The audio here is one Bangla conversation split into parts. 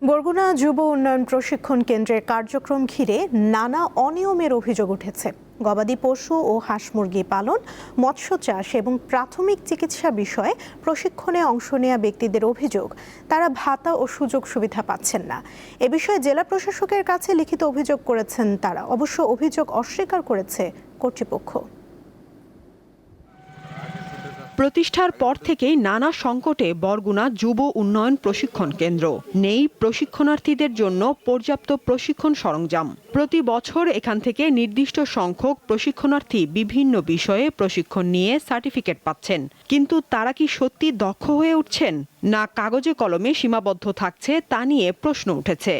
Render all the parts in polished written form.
বরগুনা যুব উন্নয়ন প্রশিক্ষণ কেন্দ্রের কার্যক্রম ঘিরে নানা অনিয়মের অভিযোগ উঠেছে। গবাদি পশু ও হাঁস মুরগি পালন, মৎস্য চাষ এবং প্রাথমিক চিকিৎসা বিষয়ে প্রশিক্ষণে অংশ নেওয়া ব্যক্তিদের অভিযোগ, তারা ভাতা ও সুযোগ সুবিধা পাচ্ছেন না। এ বিষয়ে জেলা প্রশাসকের কাছে লিখিত অভিযোগ করেছেন তারা। অবশ্য অভিযোগ অস্বীকার করেছে কর্তৃপক্ষ। প্রতিষ্ঠার পর থেকেই নানা সংকটে বরগুনা যুব উন্নয়ন প্রশিক্ষণ কেন্দ্র। নেই প্রশিক্ষণার্থীদের জন্য পর্যাপ্ত প্রশিক্ষণ সরঞ্জাম। প্রতি বছর এখান থেকে নির্দিষ্ট সংখ্যক প্রশিক্ষণার্থী বিভিন্ন বিষয়ে প্রশিক্ষণ নিয়ে সার্টিফিকেট পাচ্ছেন, কিন্তু তারা কি সত্যি দক্ষ হয়ে উঠছেন, না কাগজে কলমে সীমাবদ্ধ থাকছে, তা নিয়ে প্রশ্ন উঠেছে।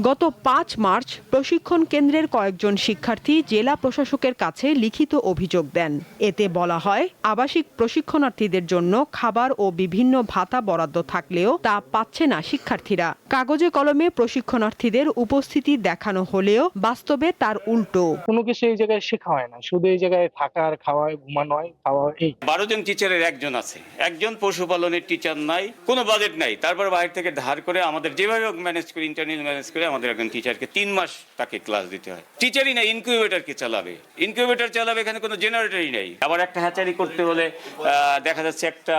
গত ৫ মার্চ প্রশিক্ষণ কেন্দ্রের কয়েকজন শিক্ষার্থী জেলা প্রশাসকের কাছে লিখিত অভিযোগ দেন। এতে বলা হয়, আবাসিক প্রশিক্ষণার্থীদের জন্য খাবার ও বিভিন্ন ভাতা বরাদ্দ থাকলেও তা পাচ্ছে না শিক্ষার্থীরা। কাগজে কলমে প্রশিক্ষণার্থীদের উপস্থিতি দেখানো হলেও বাস্তবে তার উল্টো। কোনো কিছু এই জায়গায় শেখা হয় না, শুধু এই জায়গায় থাকার, খাওয়া, ঘুমানো, খাওয়া। এই 12 জন টিচারের একজন আছে, একজন পশুপালনের টিচার নাই, কোনো বাজেট নাই। তারপর বাইরে থেকে ধার করে আমাদের যেভাবে ম্যানেজ করে, ইন্টারনাল ম্যানেজ করে আমাদের একজন টিচারকে 3 মাস তাকে ক্লাস দিতে হয়। টিচারই নাই, ইনকিউবেটরকে চালাবে, ইনকিউবেটর চালাবে, এখানে কোনো জেনারেটরই নাই। আবার একটা হ্যাচারি করতে হলে দেখা যাচ্ছে একটা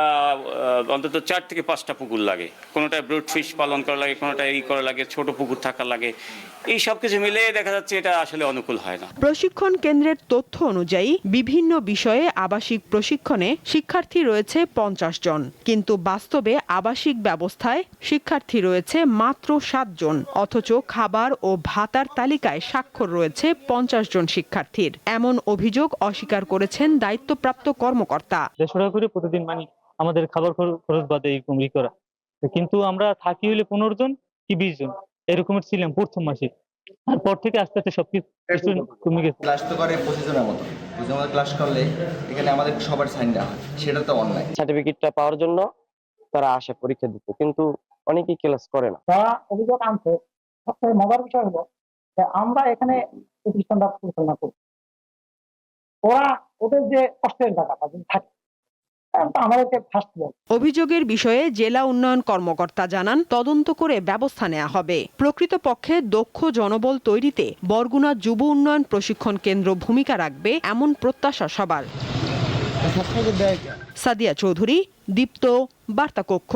অন্তত 4 থেকে 5টা পুকুর লাগে, কোনোটা ব্রুড ফিশ পালন করা লাগে, কোনোটা এই করা লাগে, ছোট পুকুর থাকা লাগে। এই সব কিছু মিলে দেখা যাচ্ছে এটা আসলে অনুকূল হয় না। প্রশিক্ষণ কেন্দ্রের তথ্য অনুযায়ী বিভিন্ন বিষয়ে আবাসিক প্রশিক্ষণে শিক্ষার্থী রয়েছে 50 জন, কিন্তু বাস্তবে আবাসিক ব্যবস্থায় শিক্ষার্থী রয়েছে মাত্র 7 জন। অথচ খাবার ও ভাতার তালিকায় স্বাক্ষর রয়েছে 50 জন শিক্ষার্থীর। এমন অভিযোগ অস্বীকার করেছেন দায়িত্বপ্রাপ্ত কর্মকর্তা। 150 টাকা করে প্রতিদিন মানে আমাদের খাবার খরচ বাদে এরকম করা, কিন্তু আমরা থাকি হইলে 15 জন কি 20 জন এরকমের ছিলাম প্রথম মাসে। তারপর থেকে আস্তে আস্তে সবকিছু কমে গেছে। ক্লাস তো করে 25 জনের মতো, 25 জনের ক্লাস করলে এখানে আমাদের সবার সাইন দেওয়া হয়, সেটা তো অনলাইন। সার্টিফিকেটটা পাওয়ার জন্য তারা আসে পরীক্ষা দিতে, কিন্তু অনেকেই ক্লাস করে না। তারা অভিযোগ আনছে। সবথেকে মজার বিষয় হলো যে আমরা এখানে প্রতিষ্ঠানটা পরিচালনা করি, ওরা ওদের যে কষ্টের টাকাটা যদি থাকে আমাদেরকে ফার্স্ট দেয়। অভিযোগের বিষয়ে জেলা উন্নয়ন কর্মকর্তা জানান, তদন্ত করে ব্যবস্থা নেওয়া হবে। প্রকৃতপক্ষে দক্ষ জনবল তৈরিতে বরগুনা যুব উন্নয়ন প্রশিক্ষণ কেন্দ্র ভূমিকা রাখবে, এমন প্রত্যাশা সবার। সাদিয়া চৌধুরী, দীপ্ত, বার্তা কক্ষ।